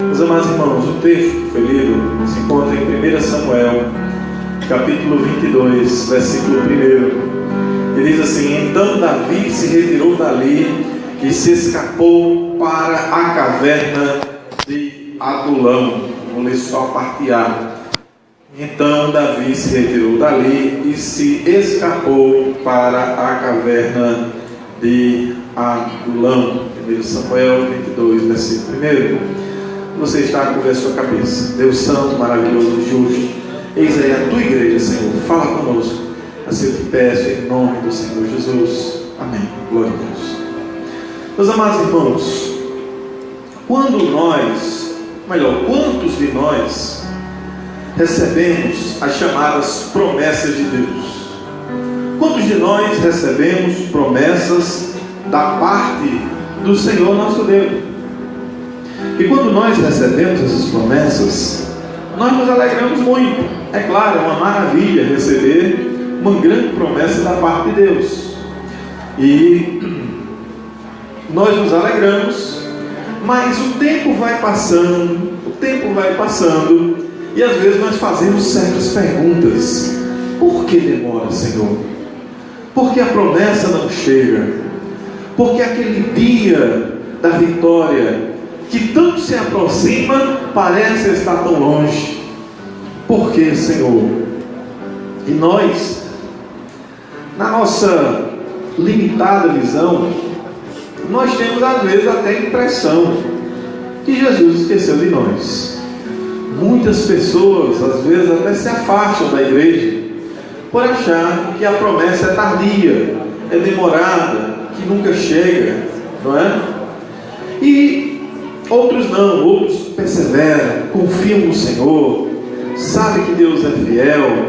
Meus amados irmãos, o texto que foi lido se encontra em 1 Samuel, capítulo 22, versículo 1. Ele diz assim: então Davi se retirou dali e se escapou para a caverna de Adulão. Vou ler só a parte A. Então Davi se retirou dali e se escapou para a caverna de Adulão. 1 Samuel 22, versículo 1. Você está a cobrir a sua cabeça. Deus santo, maravilhoso, justo, eis aí a tua igreja, Senhor. Fala conosco. Assim eu te peço em nome do Senhor Jesus. Amém. Glória a Deus. Meus amados irmãos, quantos de nós recebemos as chamadas promessas de Deus? Quantos de nós recebemos promessas da parte do Senhor nosso Deus? E quando nós recebemos essas promessas, nós nos alegramos muito. É claro, é uma maravilha receber uma grande promessa da parte de Deus. E nós nos alegramos, mas o tempo vai passando, e às vezes nós fazemos certas perguntas. Por que demora, Senhor? Por que a promessa não chega? Por que aquele dia da vitória que tanto se aproxima parece estar tão longe? Por que, Senhor? E nós, na nossa limitada visão, nós temos às vezes até a impressão que Jesus esqueceu de nós. Muitas pessoas às vezes até se afastam da igreja por achar que a promessa é tardia, é demorada, que nunca chega, não é? E outros não, outros perseveram, confiam no Senhor, sabem que Deus é fiel,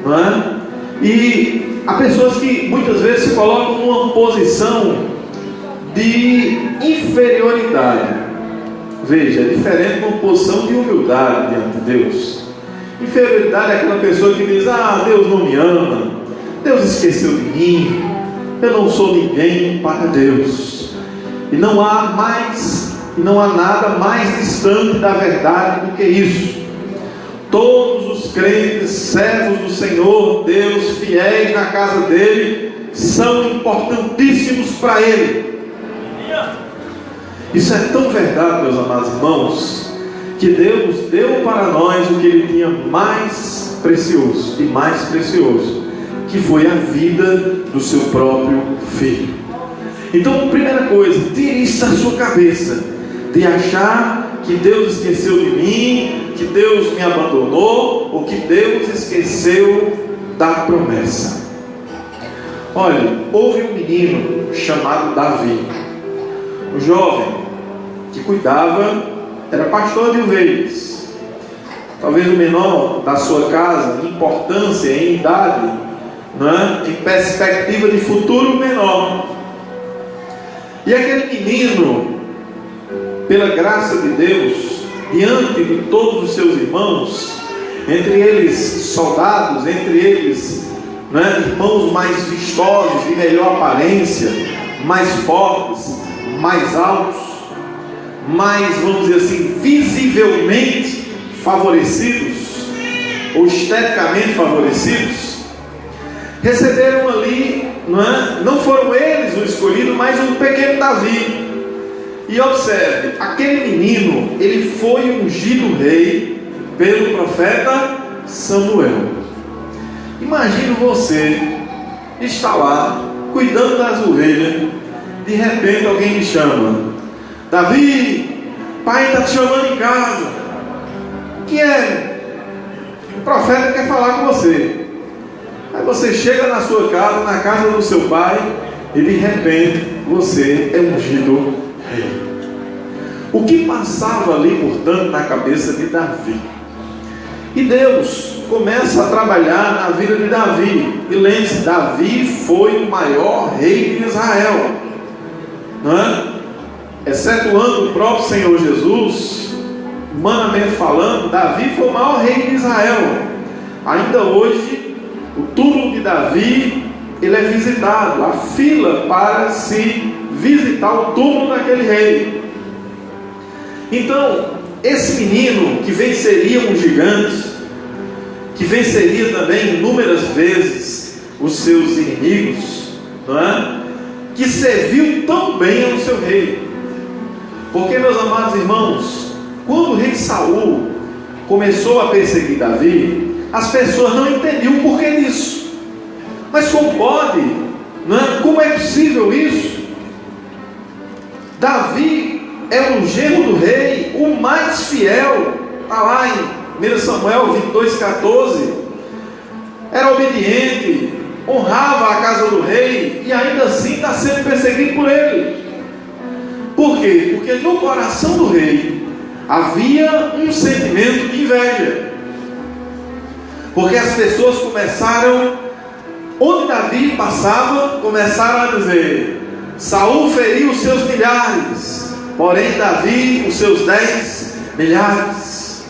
não é? E há pessoas que muitas vezes se colocam numa posição de inferioridade. Veja, é diferente de uma posição de humildade diante de Deus. Inferioridade é aquela pessoa que diz: Deus não me ama, Deus esqueceu de mim, eu não sou ninguém para Deus. E não há nada mais distante da verdade do que isso. Todos os crentes, servos do Senhor, Deus, fiéis na casa dele, são importantíssimos para ele. Isso é tão verdade, meus amados irmãos, que Deus deu para nós o que ele tinha mais precioso, que foi a vida do seu próprio Filho. Então, primeira coisa, tire isso da sua cabeça, de achar que Deus esqueceu de mim, que Deus me abandonou, ou que Deus esqueceu da promessa. Olha, houve um menino chamado Davi, um jovem que cuidava, era pastor de ovelhas, talvez o menor da sua casa, em importância, em idade, não é? Em perspectiva de futuro menor. E aquele menino, pela graça de Deus, diante de todos os seus irmãos, entre eles soldados, entre eles irmãos mais vistosos, de melhor aparência, mais fortes, mais altos, mais, vamos dizer assim, visivelmente favorecidos, ou esteticamente favorecidos, receberam ali, não foram eles o escolhido, mas um pequeno Davi. E observe, aquele menino, ele foi ungido rei pelo profeta Samuel. Imagine você estar lá, cuidando das ovelhas, de repente alguém me chama: Davi, pai está te chamando em casa. Que é? O profeta quer falar com você. Aí você chega na sua casa, na casa do seu pai, e de repente você é ungido rei. O que passava ali, portanto, na cabeça de Davi? E Deus começa a trabalhar na vida de Davi. E lembre-se, Davi foi o maior rei de Israel, não é? Excetuando o próprio Senhor Jesus, humanamente falando, Davi foi o maior rei de Israel. Ainda hoje, o túmulo de Davi, ele é visitado, a fila para se visitar o túmulo daquele rei. Então, esse menino que venceria um gigante, que venceria também inúmeras vezes os seus inimigos, não é? Que serviu tão bem ao seu rei. Porque, meus amados irmãos, quando o rei Saul começou a perseguir Davi, as pessoas não entendiam o porquê disso. Mas como pode? Não é? Como é possível isso? Davi é o genro do rei, o mais fiel. Está lá em 1 Samuel 22,14. Era obediente, honrava a casa do rei, e ainda assim está sendo perseguido por ele. Por quê? Porque no coração do rei havia um sentimento de inveja. Porque as pessoas começaram, onde Davi passava, começaram a dizer: Saul feriu os seus milhares, porém Davi os seus 10 milhares.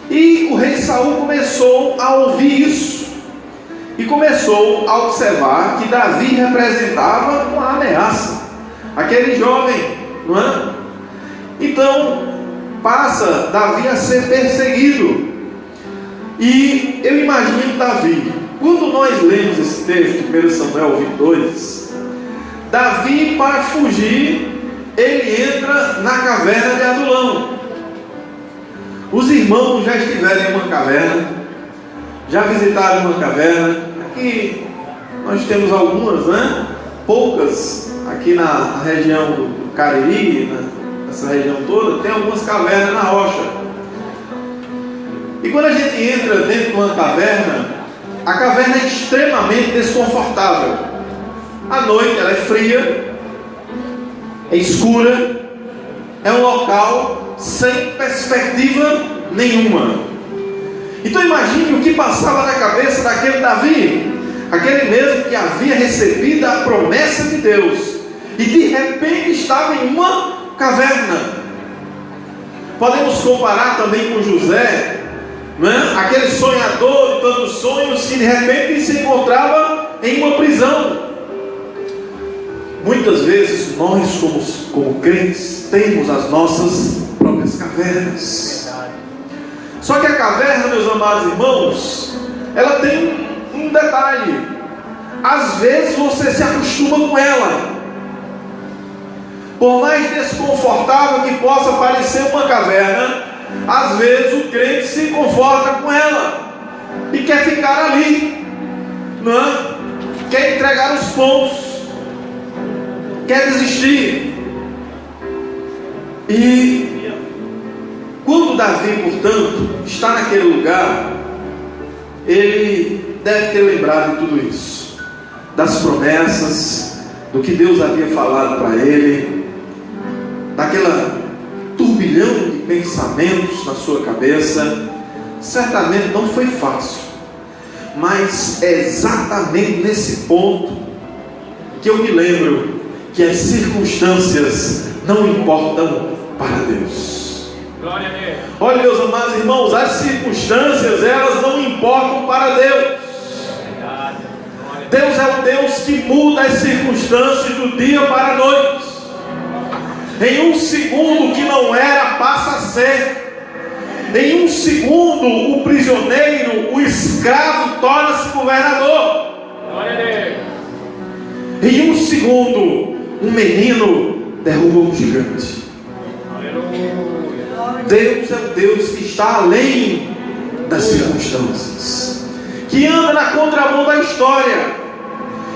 E o rei Saul começou a ouvir isso, e começou a observar que Davi representava uma ameaça. Aquele jovem, não é? Então passa Davi a ser perseguido. E eu imagino Davi, quando nós lemos esse texto, 1 Samuel 22, Davi, para fugir, ele entra na caverna de Adulão. Os irmãos já estiveram em uma caverna, já visitaram uma caverna. Aqui nós temos algumas, né? Poucas, aqui na região do Cariri, nessa região toda, tem algumas cavernas na rocha. E quando a gente entra dentro de uma caverna, a caverna é extremamente desconfortável. À noite ela é fria, é escura, é um local sem perspectiva nenhuma. Então imagine o que passava na cabeça daquele Davi, aquele mesmo que havia recebido a promessa de Deus, e de repente estava em uma caverna. Podemos comparar também com José, né? Aquele sonhador de tantos sonhos, que de repente se encontrava em uma prisão. Muitas vezes nós, como crentes, temos as nossas próprias cavernas. Só que a caverna, meus amados irmãos, ela tem um detalhe: às vezes você se acostuma com ela. Por mais desconfortável que possa parecer uma caverna, às vezes o crente se conforta com ela e quer ficar ali, não é? Quer entregar os pontos, quer desistir. E quando Davi, portanto, está naquele lugar, ele deve ter lembrado de tudo isso, das promessas, do que Deus havia falado para ele, daquela turbilhão de pensamentos na sua cabeça. Certamente não foi fácil, mas é exatamente nesse ponto que eu me lembro que as circunstâncias não importam para Deus. Glória a Deus. Olha, meus amados irmãos, as circunstâncias, elas não importam para Deus. Deus é o Deus que muda as circunstâncias do dia para a noite. Em um segundo, o que não era passa a ser. Em um segundo, o prisioneiro, o escravo, torna-se governador. Glória a Deus. Em um segundo, um menino derruba um gigante. Aleluia. Deus é o Deus que está além das circunstâncias, que anda na contramão da história.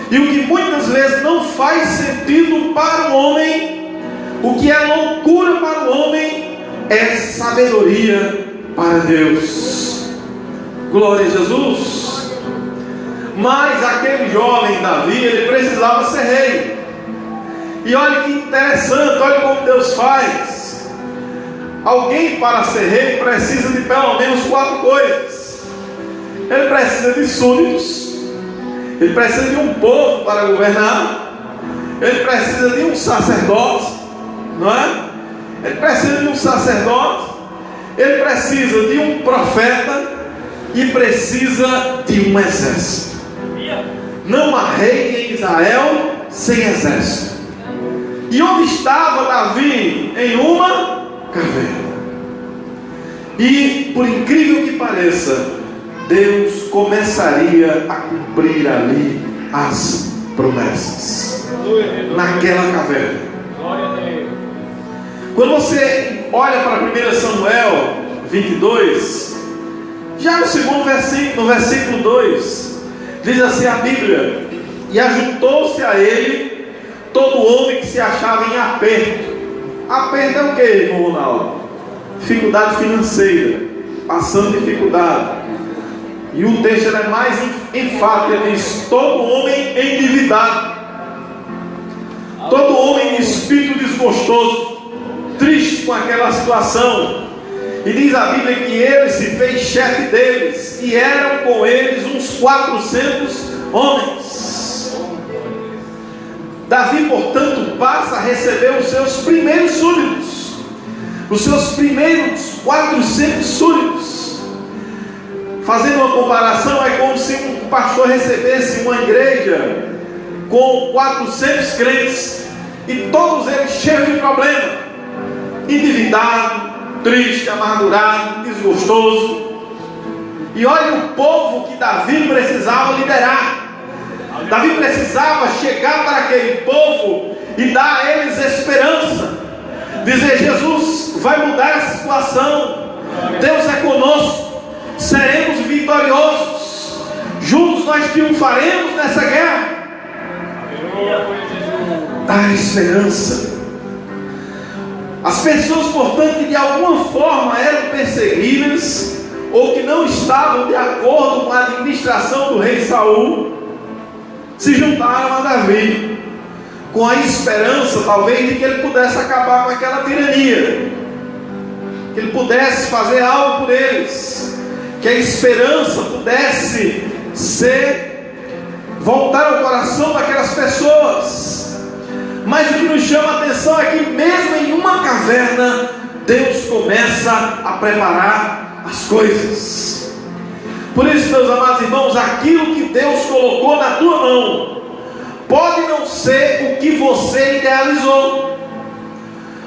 E o que muitas vezes não faz sentido para o homem, o que é loucura para o homem, é sabedoria para Deus. Glória a Jesus. Mas aquele jovem Davi, ele precisava ser rei. E olha que interessante, olha como Deus faz. Alguém para ser rei precisa de pelo menos 4 coisas. Ele precisa de súditos, ele precisa de um povo para governar, ele precisa de um sacerdote, não é? Ele precisa de um sacerdote, ele precisa de um profeta e precisa de um exército. Não há rei em Israel sem exército. E onde estava Davi? Em uma caverna. E, por incrível que pareça, Deus começaria a cumprir ali as promessas, naquela caverna. Quando você olha para 1 Samuel 22, já no segundo versículo, no versículo 2, diz assim a Bíblia: e ajuntou-se a ele todo homem que se achava em aperto. Aperto é o que, irmão Ronaldo? Dificuldade financeira, passando dificuldade. E o texto é mais enfático, ele diz: todo homem endividado, todo homem em espírito desgostoso, triste com aquela situação. E diz a Bíblia que ele se fez chefe deles, e eram com eles uns 400 homens. Davi, portanto, passa a receber os seus primeiros súditos, os seus primeiros 400 súditos. Fazendo uma comparação, é como se um pastor recebesse uma igreja com 400 crentes, e todos eles cheios de problema, endividado, triste, amargurado, desgostoso. E olha o povo que Davi precisava liderar. Davi precisava chegar para aquele povo e dar a eles esperança, dizer: Jesus vai mudar a situação, Deus é conosco, seremos vitoriosos, juntos nós triunfaremos nessa guerra. Dar esperança. As pessoas, portanto, que de alguma forma eram perseguidas, ou que não estavam de acordo com a administração do rei Saul, se juntaram a Davi, com a esperança talvez de que ele pudesse acabar com aquela tirania, que ele pudesse fazer algo por eles, que a esperança pudesse voltar ao coração daquelas pessoas. Mas o que nos chama a atenção é que mesmo em uma caverna, Deus começa a preparar as coisas. Por isso, meus amados irmãos, aquilo que Deus colocou na tua mão pode não ser o que você idealizou,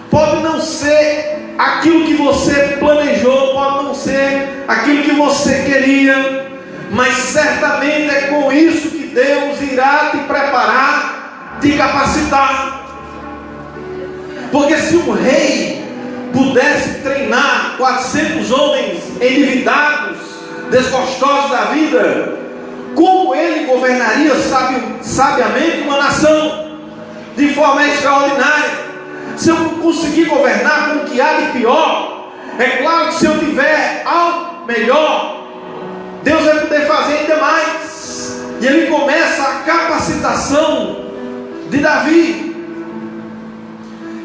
pode não ser aquilo que você planejou, pode não ser aquilo que você queria, mas certamente é com isso que Deus irá te preparar, te capacitar. Porque se um rei pudesse treinar 400 homens endividados, desgostosos da vida, como ele governaria sabiamente uma nação de forma extraordinária? Se eu conseguir governar com o que há de pior, é claro que se eu tiver algo melhor, Deus vai poder fazer ainda mais. E ele começa a capacitação de Davi.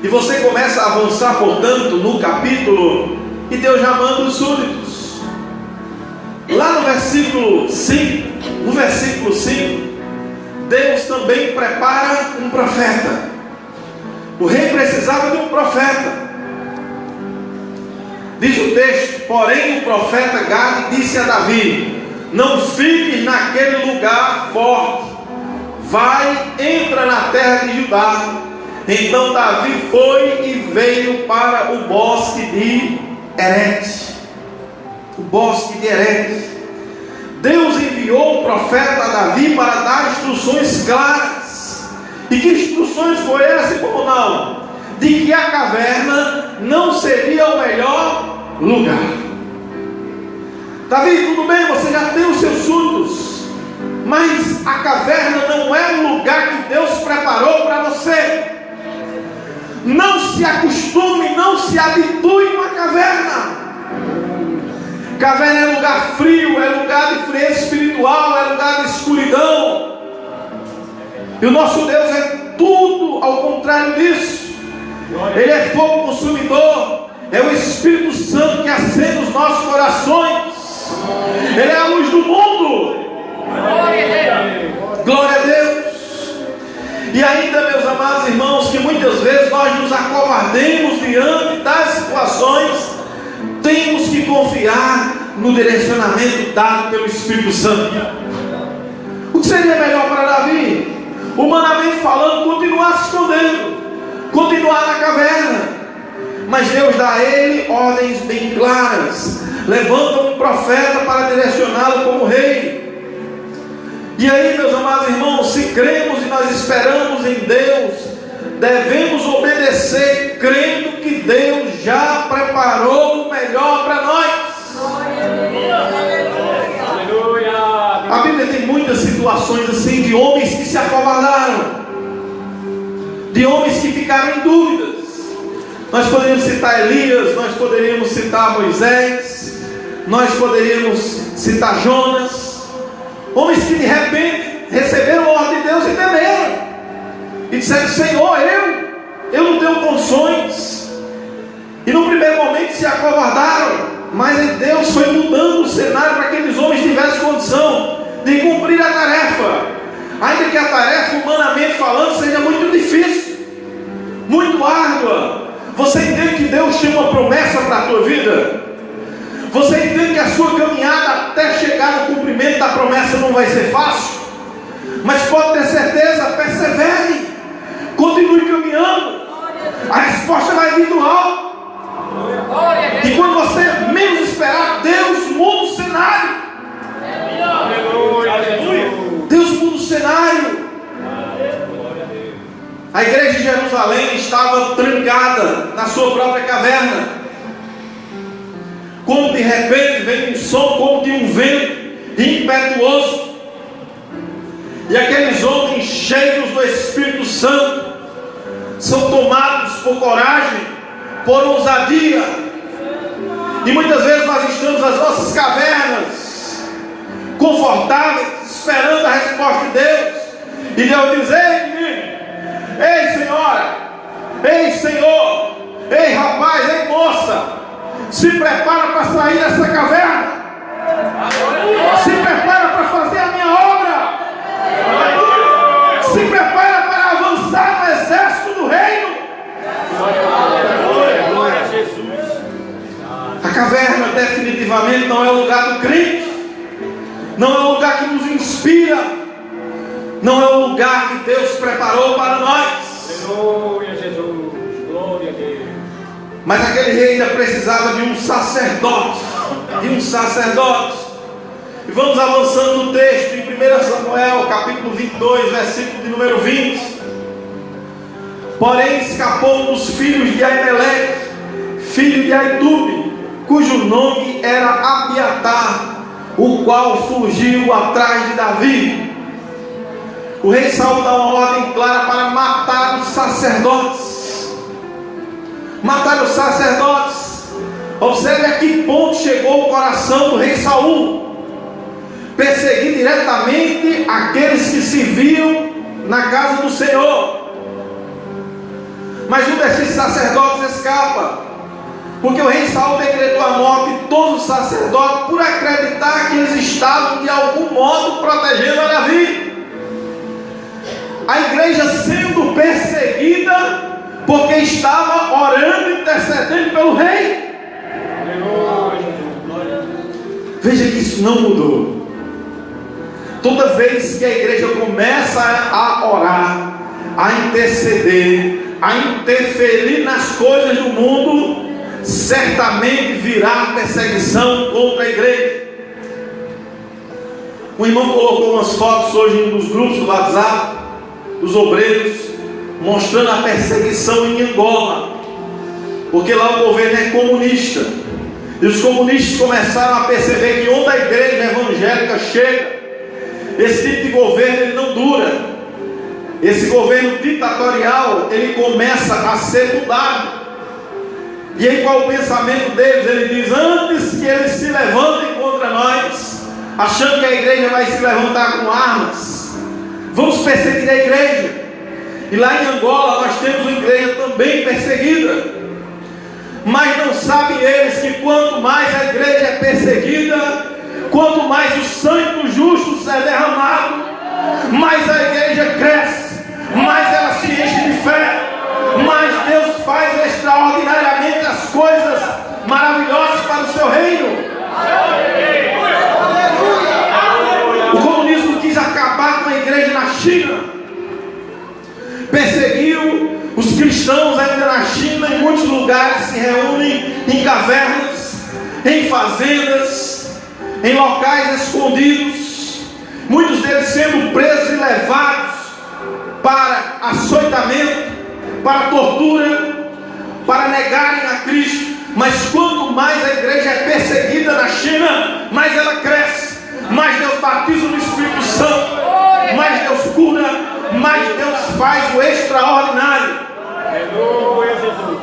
E você começa a avançar, portanto, no capítulo, e Deus já manda os súditos. Lá no versículo 5, Deus também prepara um profeta. O rei precisava de um profeta. Diz o texto: porém o profeta Gade disse a Davi: não fiques naquele lugar forte, vai, entra na terra de Judá. Então Davi foi e veio para o bosque de Herete. O bosque de Herete. Deus enviou o profeta a Davi para dar instruções claras. E que instruções foi essa, irmão Ronaldo? De que a caverna não seria o melhor lugar. Davi, tudo bem, você já tem os seus súditos, mas a caverna não é o lugar que Deus preparou para você. Não se acostume, não se habitue em uma caverna. Caverna é lugar frio, é lugar de frieza espiritual, é lugar de escuridão. E o nosso Deus é tudo ao contrário disso. Ele é fogo consumidor, é o Espírito Santo que acende os nossos corações. Ele é a luz do mundo. Glória a Deus. E ainda, meus amados irmãos, que muitas vezes nós nos acovardemos diante das situações, temos que confiar no direcionamento dado pelo Espírito Santo. O que seria melhor para Davi? Humanamente falando, continuar se escondendo, continuar na caverna. Mas Deus dá a ele ordens bem claras. Levanta um profeta para direcioná-lo como rei. E aí, meus amados irmãos, se cremos e nós esperamos em Deus, devemos obedecer, crendo que Deus já preparou o melhor para nós. A Bíblia tem muitas situações assim, de homens que se acovardaram, de homens que ficaram em dúvidas. Nós poderíamos citar Elias, nós poderíamos citar Moisés, nós poderíamos citar Jonas, homens que de repente receberam a ordem de Deus e temeram, e disseram: Senhor, eu não tenho condições. E no primeiro momento se acovardaram, mas Deus foi mudando o cenário para que aqueles homens tivessem condição de cumprir a tarefa, ainda que a tarefa, humanamente falando, seja muito difícil, muito árdua. Você entende que Deus tinha uma promessa para a tua vida? Você entende que a sua caminhada até chegar no cumprimento da promessa não vai ser fácil? Mas pode ter certeza, persevere, continue caminhando, a resposta vai vir do alto. E quando você menos esperar, Deus muda o cenário. Deus muda o cenário. A igreja de Jerusalém estava trancada na sua própria caverna, quando de repente vem um som como de um vento impetuoso, e aqueles homens cheios do Espírito Santo são tomados por coragem, por ousadia. E muitas vezes nós estamos nas nossas cavernas, confortáveis, esperando a resposta de Deus, e Deus diz: ei menino, ei senhora, ei senhor, ei rapaz, ei moça, se prepara para sair dessa caverna, se prepara para fazer a minha obra, se prepara para avançar no exército do reino. A caverna definitivamente não é o lugar do crente, não é o lugar que nos inspira, não é o lugar que Deus preparou para nós. Glória a Jesus, glória a Deus. Mas aquele rei ainda precisava de um sacerdote, E vamos avançando no texto, em 1 Samuel, capítulo 22, versículo de número 20. Porém escapou dos filhos de Aimeleque, filho de Aitube, cujo nome era Abiatar, o qual fugiu atrás de Davi. O rei Saul dá uma ordem clara para matar os sacerdotes. Matar os sacerdotes. Observe a que ponto chegou o coração do rei Saul: perseguir diretamente aqueles que se viam na casa do Senhor. Mas um desses sacerdotes escapa, porque o rei Saul decretou a morte de todos os sacerdotes por acreditar que eles estavam de algum modo protegendo a Davi. A igreja sendo perseguida porque estava orando e intercedendo pelo rei. Veja que isso não mudou. Toda vez que a igreja começa a orar, a interceder, a interferir nas coisas do mundo, certamente virá perseguição contra a igreja. Um irmão colocou umas fotos hoje em um dos grupos do WhatsApp dos obreiros, mostrando a perseguição em Angola, porque lá o governo é comunista, e os comunistas começaram a perceber que onde a igreja evangélica chega, esse tipo de governo ele não dura. Esse governo ditatorial ele começa a ser mudado. E aí qual o pensamento deles? Ele diz: antes que eles se levantem contra nós, achando que a igreja vai se levantar com armas, vamos perseguir a igreja. E lá em Angola nós temos uma igreja também perseguida, mas não sabem eles que quanto mais a igreja é perseguida, quanto mais o sangue dos justos é derramado, mais a igreja cresce, mais ela se enche de fé, mais Deus faz extraordinariamente as coisas maravilhosas para o seu reino. O comunismo quis acabar com a igreja na China, perseguiu os cristãos ainda na China, em muitos lugares, se reúnem em cavernas, em fazendas, em locais escondidos, muitos deles sendo presos e levados para açoitamento, para tortura, para negarem a Cristo. Mas quanto mais a igreja é perseguida na China, mais ela cresce, mais Deus batiza no Espírito Santo, mais Deus cura, mais Deus faz o extraordinário. Aleluia, Jesus.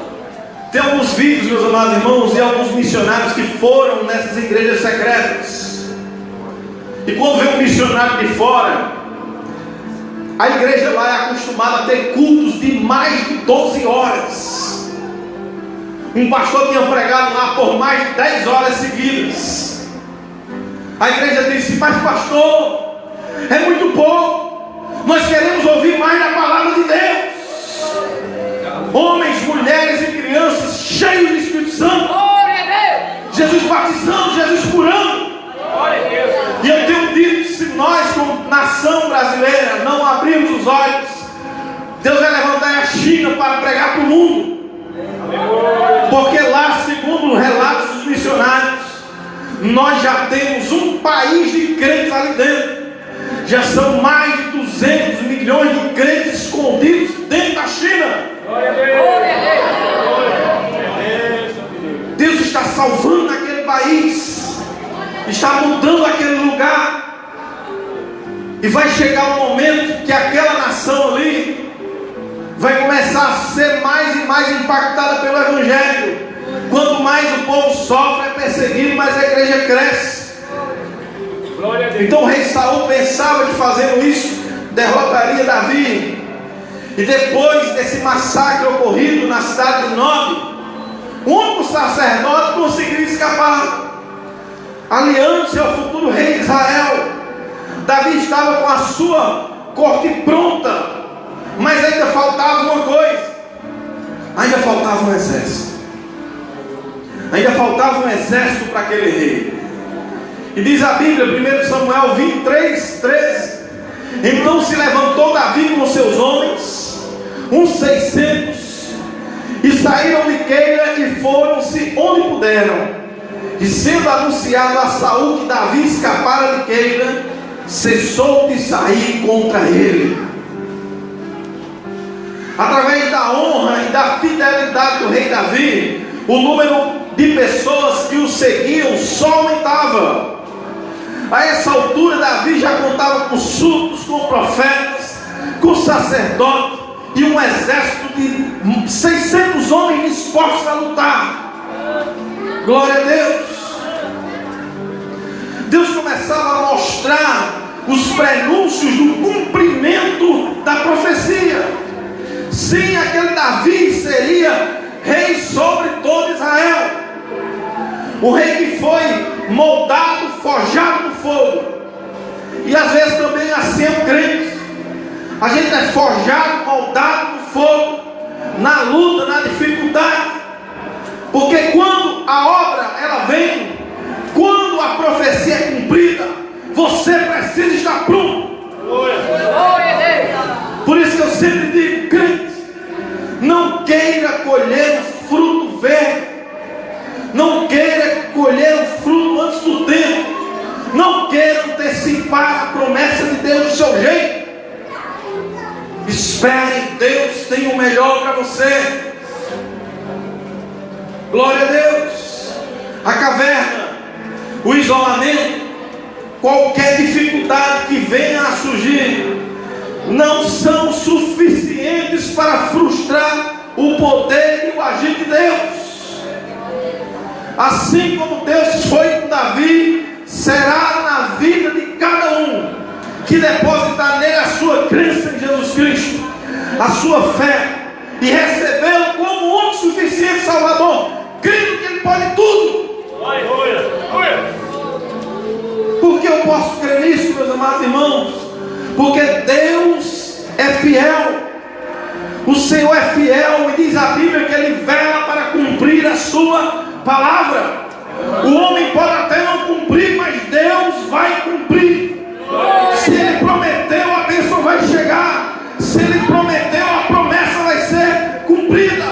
Tem alguns vídeos, meus amados irmãos, de alguns missionários que foram nessas igrejas secretas. E quando vem um missionário de fora, a igreja lá é acostumada a ter cultos de mais de 12 horas. Um pastor tinha pregado lá por mais de 10 horas seguidas. A igreja disse: mas pastor, é muito pouco, nós queremos ouvir mais da palavra de Deus. Homens, mulheres e crianças cheios do Espírito Santo, Jesus batizando, Jesus curando. E eu tenho dito, se nós como nação brasileira não abrirmos os olhos, Deus vai levantar a China para pregar para o mundo. Porque lá, segundo relatos dos missionários, nós já temos um país de crentes ali dentro. Já são mais de 200 milhões de crentes escondidos dentro da China. Deus está salvando aquele país, está mudando aquele lugar. E vai chegar um momento que aquela nação ali vai começar a ser mais e mais impactada pelo Evangelho. Quanto mais o povo sofre, é perseguido, mais a igreja cresce. Então o rei Saul pensava que fazendo isso derrotaria Davi. E depois desse massacre ocorrido na cidade de Nob, o único sacerdote conseguiu escapar, aliando-se ao futuro rei de Israel. Davi estava com a sua corte pronta, mas ainda faltava uma coisa: ainda faltava um exército. Ainda faltava um exército para aquele rei. E diz a Bíblia, 1 Samuel 23, 13: então se levantou Davi com seus homens, uns 600, e saíram de Keila e foram-se onde puderam. E sendo anunciado a Saul que Davi escapara de Keila, cessou de sair contra ele. Através da honra e da fidelidade do rei Davi, o número de pessoas que o seguiam só aumentava. A essa altura Davi já contava com súditos, com profetas, com sacerdotes e um exército de 600 homens dispostos a lutar. Glória a Deus. Deus começava a mostrar os prenúncios do cumprimento da profecia. Sim, aquele Davi seria rei sobre todo Israel. O rei que foi moldado, forjado no fogo. E às vezes também assim é o crente. A gente é forjado, moldado no fogo, na luta, na dificuldade. Porque quando a obra ela vem, quando a profecia é cumprida, você precisa estar pronto. Por isso que eu sempre digo, crente, não queira colher o fruto verde, não queira colher o fruto antes do tempo, não queira antecipar a promessa de Deus do seu jeito. Espere, Deus tem o melhor para você. Glória a Deus. A caverna, o isolamento, qualquer dificuldade que venha a surgir, não são suficientes para frustrar o poder e o agir de Deus. Assim como Deus foi com Davi, será na vida de cada um que depositar nele a sua crença em Jesus Cristo, a sua fé, e recebê-lo como o único suficiente Salvador, crendo que Ele pode tudo. Por que eu posso crer nisso, meus amados irmãos? Porque Deus é fiel. O Senhor é fiel, e diz a Bíblia que Ele vela para cumprir a sua palavra. O homem pode até não cumprir, mas Deus vai cumprir. Se Ele prometeu, a bênção vai chegar. Se Ele prometeu, a promessa vai ser cumprida.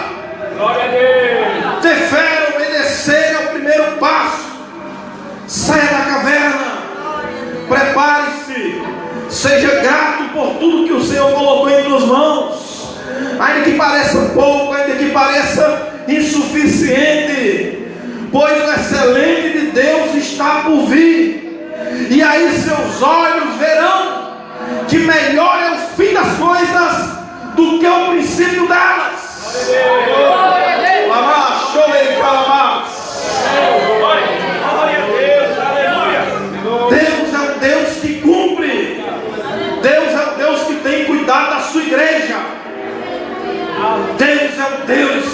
ainda que pareça pouco, ainda que pareça insuficiente, pois o excelente de Deus está por vir, e aí seus olhos verão que melhor é o fim das coisas do que o princípio delas. Deus é o Deus que cumpre. Deus é o Deus que tem cuidado da sua igreja. Deus é o Deus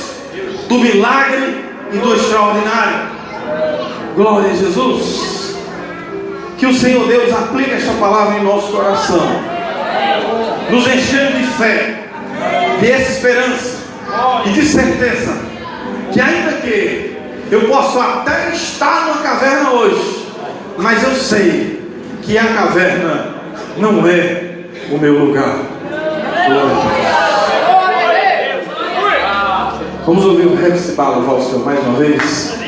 do milagre e do extraordinário. Glória a Jesus. Que o Senhor Deus aplique esta palavra em nosso coração, nos enchendo de fé, de esperança e de certeza que ainda que eu possa até estar numa caverna hoje, mas eu sei que a caverna não é o meu lugar. Glória a Deus. Vamos ouvir o Refsibá louvar o Senhor mais uma vez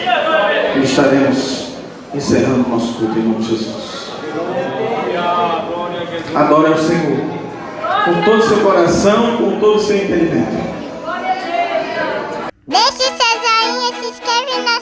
e estaremos encerrando o nosso culto em nome de Jesus. Adore ao Senhor com todo o seu coração e com todo o seu entendimento. Deixe seu joinha, se inscreve na